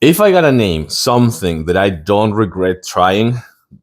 If I gotta name something that I don't regret trying,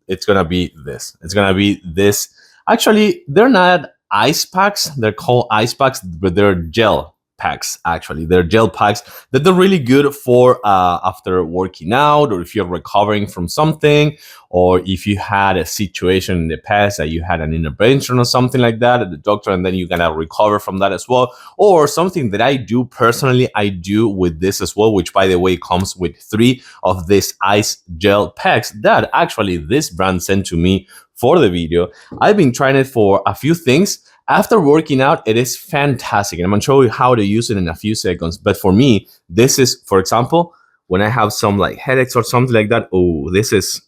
it's gonna be this. It's gonna be this. Actually, they're not ice packs. They're called ice packs, but they're gel packs. Actually, they're gel packs that they're really good for after working out, or if you're recovering from something, or if you had a situation in the past that you had an intervention or something like that at the doctor, and then you're gonna recover from that as well. Or something that I do personally, I do with this as well, which by the way comes with 3 of these ice gel packs that actually this brand sent to me for the video. I've been trying it for a few things. After working out, it is fantastic. And I'm gonna show you how to use it in a few seconds. But for me, this is, for example, when I have some like headaches or something like that, oh, this is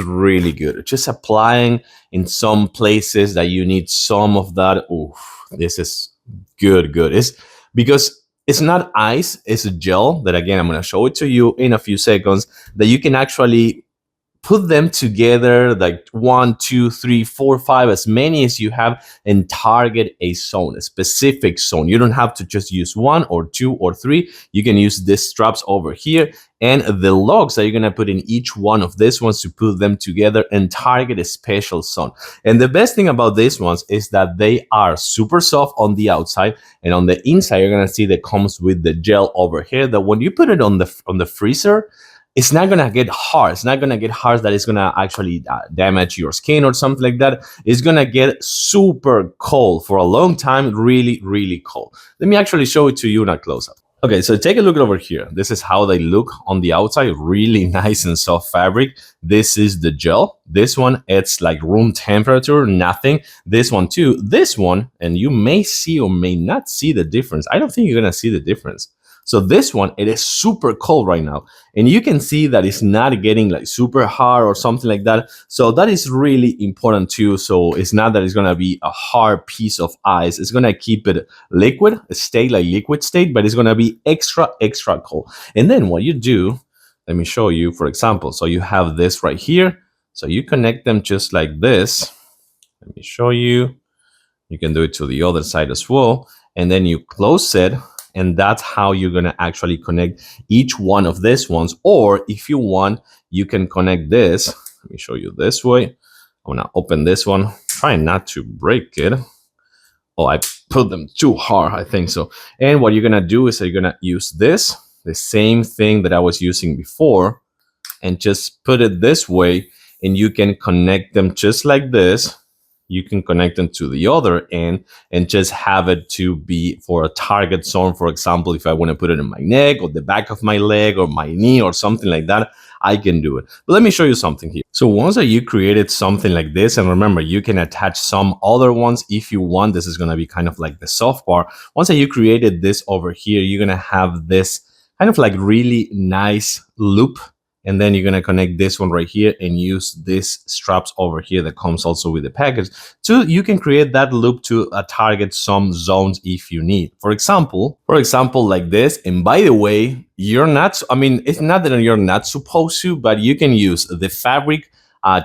really good. Just applying in some places that you need some of that. Oh, this is good. It's because it's not ice, it's a gel that, again, I'm going to show it to you in a few seconds, that you can actually put them together like 1, 2, 3, 4, 5, as many as you have, and target a zone, a specific zone. You don't have to just use 1 or 2 or 3. You can use these straps over here and the logs that you're going to put in each one of these ones to put them together and target a special zone. And the best thing about these ones is that they are super soft on the outside, and on the inside you're going to see that comes with the gel over here, that when you put it on the freezer, it's not gonna get hard. It's not gonna get hard that it's gonna actually damage your skin or something like that. It's gonna get super cold for a long time, really, really cold. Let me actually show it to you in a close-up. Okay, so take a look over here. This is how they look on the outside, really nice and soft fabric. This is the gel. This one, it's like room temperature, nothing. This one too. This one, and you may see or may not see the difference. I don't think you're gonna see the difference. So this one, it is super cold right now. And you can see that it's not getting like super hard or something like that. So that is really important too. So it's not that it's gonna be a hard piece of ice. It's gonna keep it liquid, stay like liquid state, but it's gonna be extra, extra cold. And then what you do, let me show you, for example. So you have this right here. So you connect them just like this. Let me show you. You can do it to the other side as well. And then you close it. And that's how you're going to actually connect each one of these ones. Or if you want, you can connect this. Let me show you this way. I'm going to open this one. Try not to break it. Oh, I put them too hard, I think so. And what you're going to do is you're going to use this, the same thing that I was using before, and just put it this way. And you can connect them just like this. You can connect them to the other end and just have it to be for a target zone. For example, if I want to put it in my neck or the back of my leg or my knee or something like that, I can do it. But let me show you something here. So once that you created something like this, and remember, you can attach some other ones if you want. This is going to be kind of like the soft part. Once that you created this over here, you're going to have this kind of like really nice loop. And then you're going to connect this one right here and use these straps over here that comes also with the package. So you can create that loop to target some zones if you need. For example, like this. And by the way, you're not, I mean, it's not that you're not supposed to, but you can use the fabric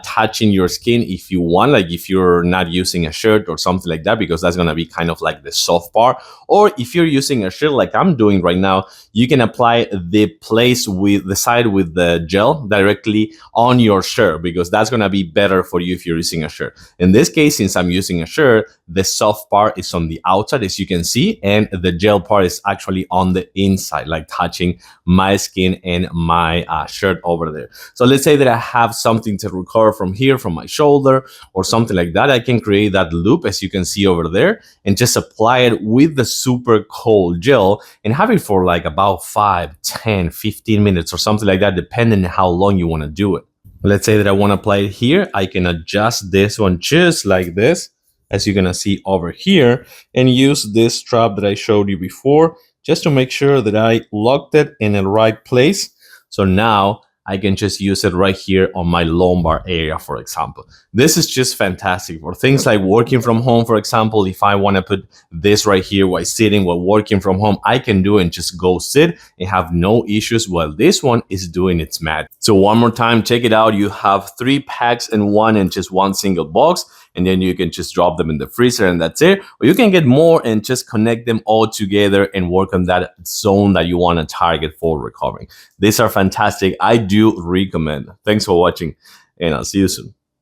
touching your skin if you want, like if you're not using a shirt or something like that, because that's going to be kind of like the soft part. Or if you're using a shirt like I'm doing right now, you can apply the place with the side with the gel directly on your shirt, because that's going to be better for you if you're using a shirt. In this case, since I'm using a shirt, the soft part is on the outside, as you can see, and the gel part is actually on the inside, like touching my skin and my shirt over there. So let's say that I have something to recover from here, from my shoulder or something like that. I can create that loop, as you can see over there, and just apply it with the super cold gel and have it for like about 5, 10, 15 minutes or something like that, depending on how long you want to do it. Let's say that I want to apply it here. I can adjust this one just like this, as you're going to see over here, and use this strap that I showed you before, just to make sure that I locked it in the right place. So now I can just use it right here on my lumbar area, for example. This is just fantastic for things like working from home. For example, if I want to put this right here while sitting, while working from home, I can do it and just go sit and have no issues while this one is doing its magic. So one more time, check it out. You have 3 packs in one in just one single box. and then you can just drop them in the freezer and that's it. Or you can get more and just connect them all together and work on that zone that you want to target for recovering. These are fantastic. I do recommend. Thanks for watching, and I'll see you soon.